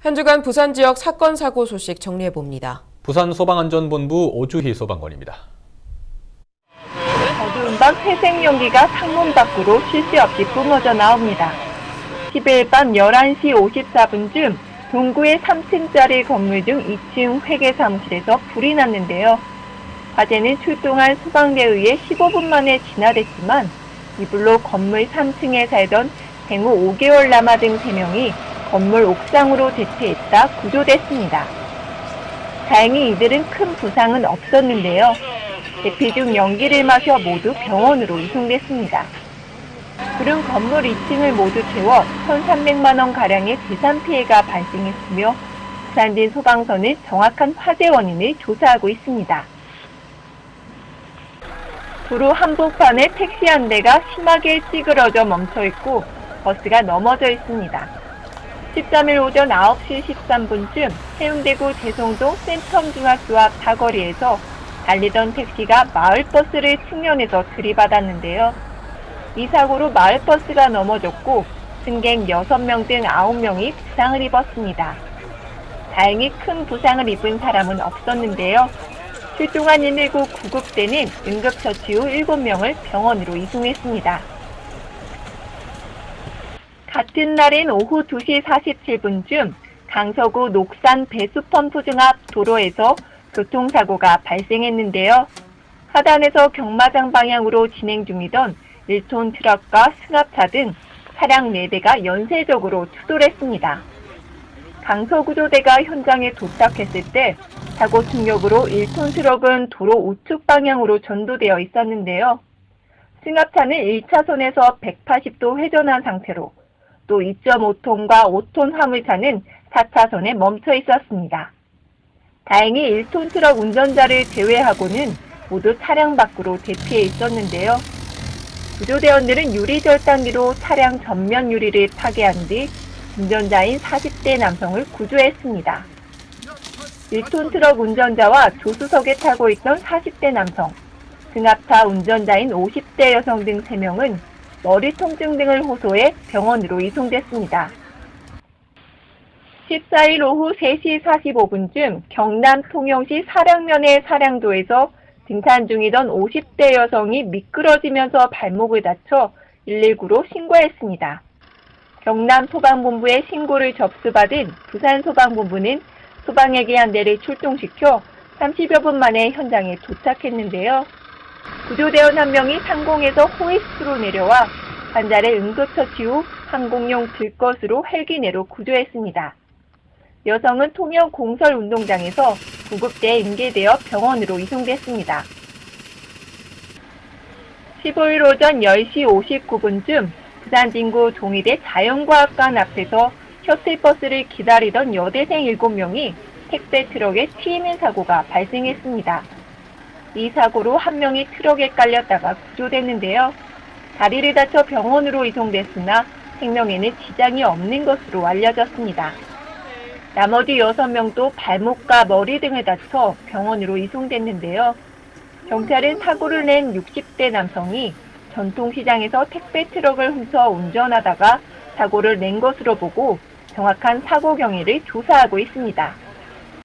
한 주간 부산 지역 사건 사고 소식 정리해봅니다. 부산소방안전본부 오주희 소방관입니다. 어두운 밤 회색 연기가 창문 밖으로 쉴 새 없이 뿜어져 나옵니다. 10일 밤 11시 54분쯤 동구의 3층짜리 건물 중 2층 회계사무실에서 불이 났는데요. 화재는 출동한 소방대에 의해 15분 만에 진화됐지만 이불로 건물 3층에 살던 생후 5개월 남아 등 3명이 건물 옥상으로 대피했다 구조됐습니다. 다행히 이들은 큰 부상은 없었는데요. 대피 중 연기를 마셔 모두 병원으로 이송됐습니다. 불은 건물 2층을 모두 태워 1,300만 원가량의 재산 피해가 발생했으며 부산진 소방서는 정확한 화재 원인을 조사하고 있습니다. 도로 한복판에 택시 한 대가 심하게 찌그러져 멈춰있고 버스가 넘어져 있습니다. 13일 오전 9시 13분쯤 해운대구 대성동 센텀중학교 앞 사거리에서 달리던 택시가 마을버스를 측면에서 들이받았는데요. 이 사고로 마을버스가 넘어졌고 승객 6명 등 9명이 부상을 입었습니다. 다행히 큰 부상을 입은 사람은 없었는데요. 출동한 119 구급대는 응급처치 후 7명을 병원으로 이송했습니다. 같은 날인 오후 2시 47분쯤 강서구 녹산 배수펌프중 앞 도로에서 교통사고가 발생했는데요. 하단에서 경마장 방향으로 진행 중이던 1톤 트럭과 승합차 등 차량 4대가 연쇄적으로 추돌했습니다. 강서구조대가 현장에 도착했을 때 사고 충격으로 1톤 트럭은 도로 우측 방향으로 전도되어 있었는데요. 승합차는 1차선에서 180도 회전한 상태로 또 2.5톤과 5톤 화물차는 4차선에 멈춰 있었습니다. 다행히 1톤 트럭 운전자를 제외하고는 모두 차량 밖으로 대피해 있었는데요. 구조대원들은 유리 절단기로 차량 전면 유리를 파괴한 뒤 운전자인 40대 남성을 구조했습니다. 1톤 트럭 운전자와 조수석에 타고 있던 40대 남성, 승합차 운전자인 50대 여성 등 3명은 머리 통증 등을 호소해 병원으로 이송됐습니다. 14일 오후 3시 45분쯤 경남 통영시 사량면의 사량도에서 등산 중이던 50대 여성이 미끄러지면서 발목을 다쳐 119로 신고했습니다. 경남 소방본부의 신고를 접수받은 부산소방본부는 소방회계 한 대를 출동시켜 30여 분 만에 현장에 도착했는데요. 구조대원 한 명이 상공에서 호이스트로 내려와 환자를 응급처치 후 항공용 들것으로 헬기 내로 구조했습니다. 여성은 통영 공설운동장에서 구급대에 인계되어 병원으로 이송됐습니다. 15일 오전 10시 59분쯤 부산 진구 종이대 자연과학관 앞에서 셔틀버스를 기다리던 여대생 7명이 택배 트럭에 튀는 사고가 발생했습니다. 이 사고로 한 명이 트럭에 깔렸다가 구조됐는데요. 다리를 다쳐 병원으로 이송됐으나 생명에는 지장이 없는 것으로 알려졌습니다. 나머지 6명도 발목과 머리 등을 다쳐 병원으로 이송됐는데요. 경찰은 사고를 낸 60대 남성이 전통시장에서 택배 트럭을 훔쳐 운전하다가 사고를 낸 것으로 보고 정확한 사고 경위를 조사하고 있습니다.